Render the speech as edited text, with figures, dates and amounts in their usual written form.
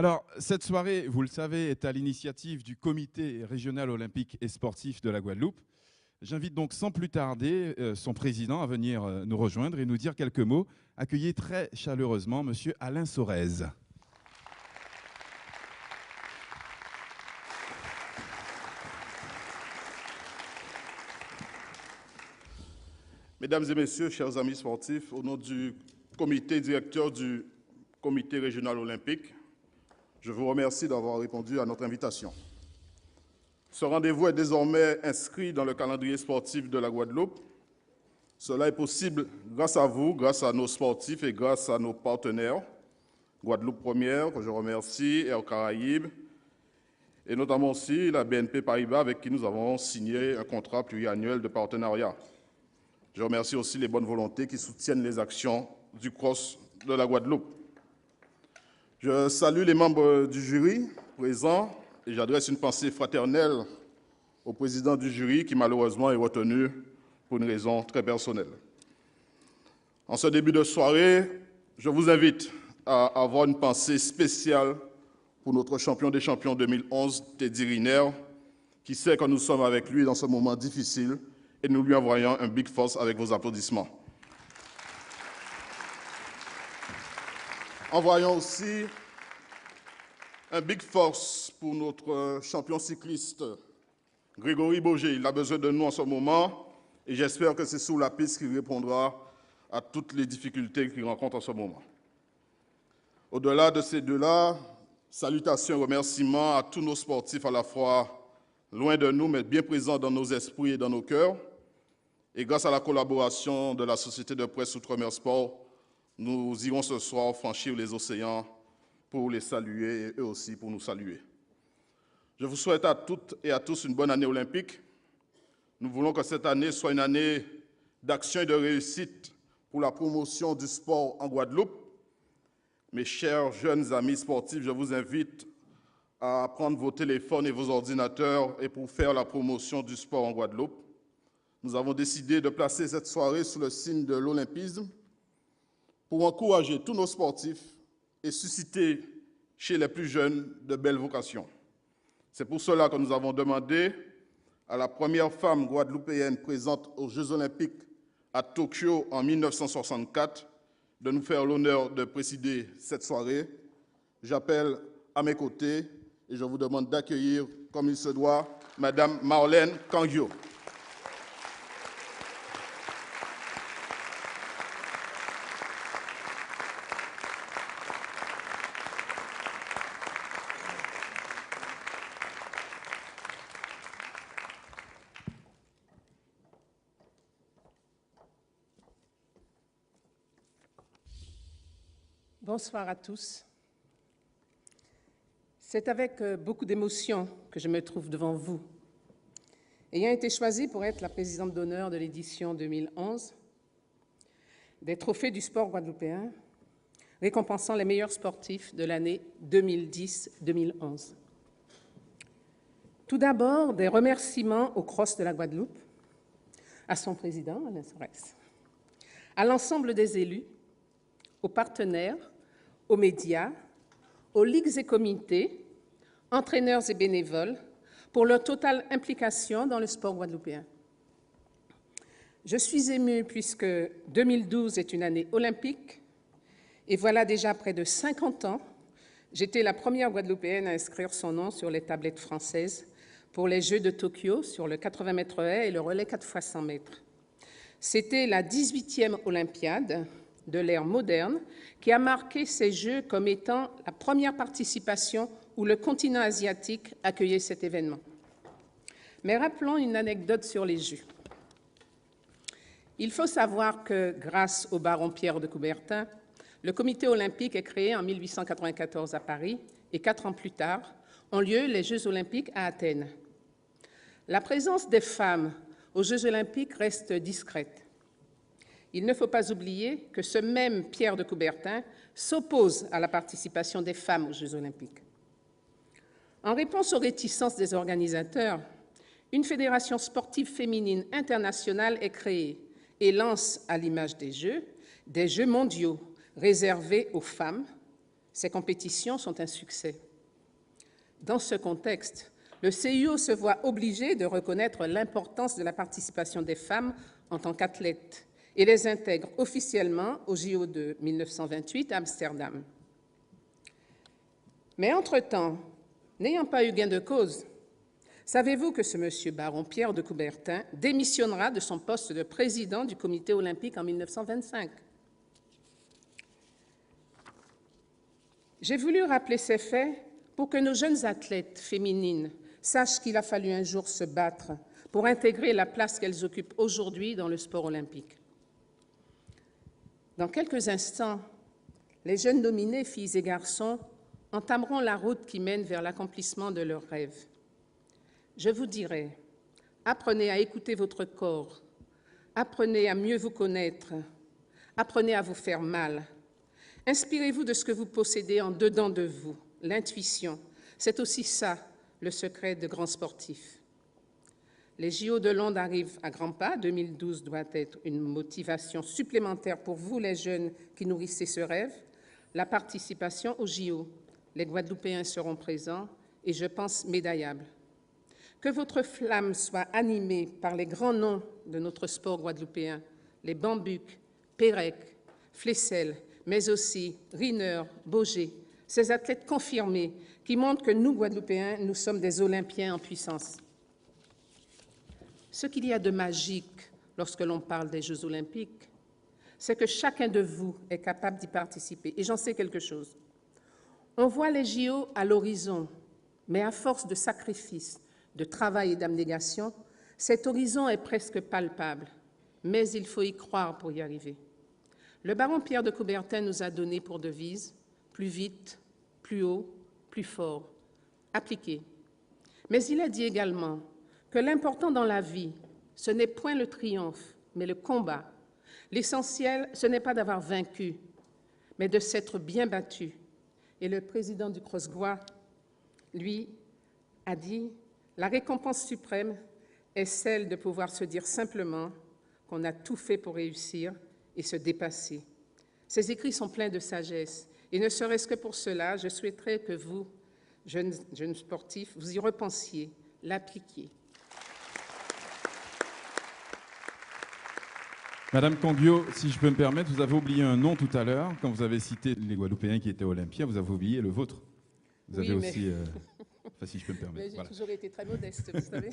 Alors, cette soirée, vous le savez, est à l'initiative du Comité régional olympique et sportif de la Guadeloupe. J'invite donc sans plus tarder son président à venir nous rejoindre et nous dire quelques mots. Accueillez très chaleureusement Monsieur Alain Sorez. Mesdames et messieurs, chers amis sportifs, au nom du comité directeur du Comité régional olympique, je vous remercie d'avoir répondu à notre invitation. Ce rendez-vous est désormais inscrit dans le calendrier sportif de la Guadeloupe. Cela est possible grâce à vous, grâce à nos sportifs et grâce à nos partenaires, Guadeloupe Première, que je remercie, Air Caraïbes, et notamment aussi la BNP Paribas, avec qui nous avons signé un contrat pluriannuel de partenariat. Je remercie aussi les bonnes volontés qui soutiennent les actions du CROSS de la Guadeloupe. Je salue les membres du jury présents et j'adresse une pensée fraternelle au président du jury qui malheureusement est retenu pour une raison très personnelle. En ce début de soirée, je vous invite à avoir une pensée spéciale pour notre champion des champions 2011, Teddy Riner, qui sait que nous sommes avec lui dans ce moment difficile et nous lui envoyons un big force avec vos applaudissements. Envoyons aussi un big force pour notre champion cycliste, Grégory Boger. Il a besoin de nous en ce moment et j'espère que c'est sur la piste qu'il répondra à toutes les difficultés qu'il rencontre en ce moment. Au-delà de ces deux-là, salutations et remerciements à tous nos sportifs à la fois loin de nous, mais bien présents dans nos esprits et dans nos cœurs. Et grâce à la collaboration de la Société de presse Outre-mer Sport, nous irons ce soir franchir les océans pour les saluer et eux aussi pour nous saluer. Je vous souhaite à toutes et à tous une bonne année olympique. Nous voulons que cette année soit une année d'action et de réussite pour la promotion du sport en Guadeloupe. Mes chers jeunes amis sportifs, je vous invite à prendre vos téléphones et vos ordinateurs et pour faire la promotion du sport en Guadeloupe. Nous avons décidé de placer cette soirée sous le signe de l'olympisme pour encourager tous nos sportifs et susciter chez les plus jeunes de belles vocations. C'est pour cela que nous avons demandé à la première femme guadeloupéenne présente aux Jeux olympiques à Tokyo en 1964 de nous faire l'honneur de présider cette soirée. J'appelle à mes côtés et je vous demande d'accueillir, comme il se doit, Madame Marlène Kangyo. Bonsoir à tous. C'est avec beaucoup d'émotion que je me trouve devant vous. Ayant été choisie pour être la présidente d'honneur de l'édition 2011 des Trophées du sport guadeloupéen, récompensant les meilleurs sportifs de l'année 2010-2011. Tout d'abord, des remerciements au CROSS de la Guadeloupe, à son président, Alain Sorez, à l'ensemble des élus, aux partenaires, aux médias, aux ligues et comités, entraîneurs et bénévoles, pour leur totale implication dans le sport guadeloupéen. Je suis émue puisque 2012 est une année olympique et voilà déjà près de 50 ans, j'étais la première Guadeloupéenne à inscrire son nom sur les tablettes françaises pour les Jeux de Tokyo sur le 80 mètres haies et le relais 4x100 mètres. C'était la 18e Olympiade de l'ère moderne, qui a marqué ces Jeux comme étant la première participation où le continent asiatique accueillait cet événement. Mais rappelons une anecdote sur les Jeux. Il faut savoir que, grâce au baron Pierre de Coubertin, le comité olympique est créé en 1894 à Paris et 4 ans plus tard ont lieu les Jeux olympiques à Athènes. La présence des femmes aux Jeux olympiques reste discrète. Il ne faut pas oublier que ce même Pierre de Coubertin s'oppose à la participation des femmes aux Jeux olympiques. En réponse aux réticences des organisateurs, une fédération sportive féminine internationale est créée et lance, à l'image des Jeux mondiaux réservés aux femmes, Ces compétitions sont un succès. Dans ce contexte, le CIO se voit obligé de reconnaître l'importance de la participation des femmes en tant qu'athlètes et les intègre officiellement au JO de 1928 à Amsterdam. Mais entre-temps, n'ayant pas eu gain de cause, savez-vous que ce monsieur baron Pierre de Coubertin démissionnera de son poste de président du comité olympique en 1925? J'ai voulu rappeler ces faits pour que nos jeunes athlètes féminines sachent qu'il a fallu un jour se battre pour intégrer la place qu'elles occupent aujourd'hui dans le sport olympique. Dans quelques instants, les jeunes nominés, filles et garçons, entameront la route qui mène vers l'accomplissement de leurs rêves. Je vous dirai, apprenez à écouter votre corps, apprenez à mieux vous connaître, apprenez à vous faire mal. Inspirez-vous de ce que vous possédez en dedans de vous, l'intuition. C'est aussi ça, le secret de grands sportifs. Les JO de Londres arrivent à grands pas. 2012 doit être une motivation supplémentaire pour vous, les jeunes qui nourrissez ce rêve. La participation aux JO. Les Guadeloupéens seront présents et, je pense, médaillables. Que votre flamme soit animée par les grands noms de notre sport guadeloupéen, les Bambuc, Pérec, Flessel, mais aussi Riner, Boger, ces athlètes confirmés qui montrent que nous, Guadeloupéens, nous sommes des Olympiens en puissance. Ce qu'il y a de magique lorsque l'on parle des Jeux olympiques, c'est que chacun de vous est capable d'y participer. Et j'en sais quelque chose. On voit les JO à l'horizon, mais à force de sacrifices, de travail et d'abnégation, cet horizon est presque palpable. Mais il faut y croire pour y arriver. Le baron Pierre de Coubertin nous a donné pour devise « plus vite, plus haut, plus fort », appliqué. Mais il a dit également que l'important dans la vie, ce n'est point le triomphe, mais le combat. L'essentiel, ce n'est pas d'avoir vaincu, mais de s'être bien battu. Et le président du CROSGOA, lui, a dit « La récompense suprême est celle de pouvoir se dire simplement qu'on a tout fait pour réussir et se dépasser. » Ces écrits sont pleins de sagesse. Et ne serait-ce que pour cela, je souhaiterais que vous, jeunes sportifs, vous y repensiez, l'appliquiez. Madame Conguio, si je peux me permettre, vous avez oublié un nom tout à l'heure. Quand vous avez cité les Guadeloupéens qui étaient olympiens, vous avez oublié le vôtre. Vous avez aussi... enfin, si je peux me permettre. J'ai toujours été très modeste, vous savez.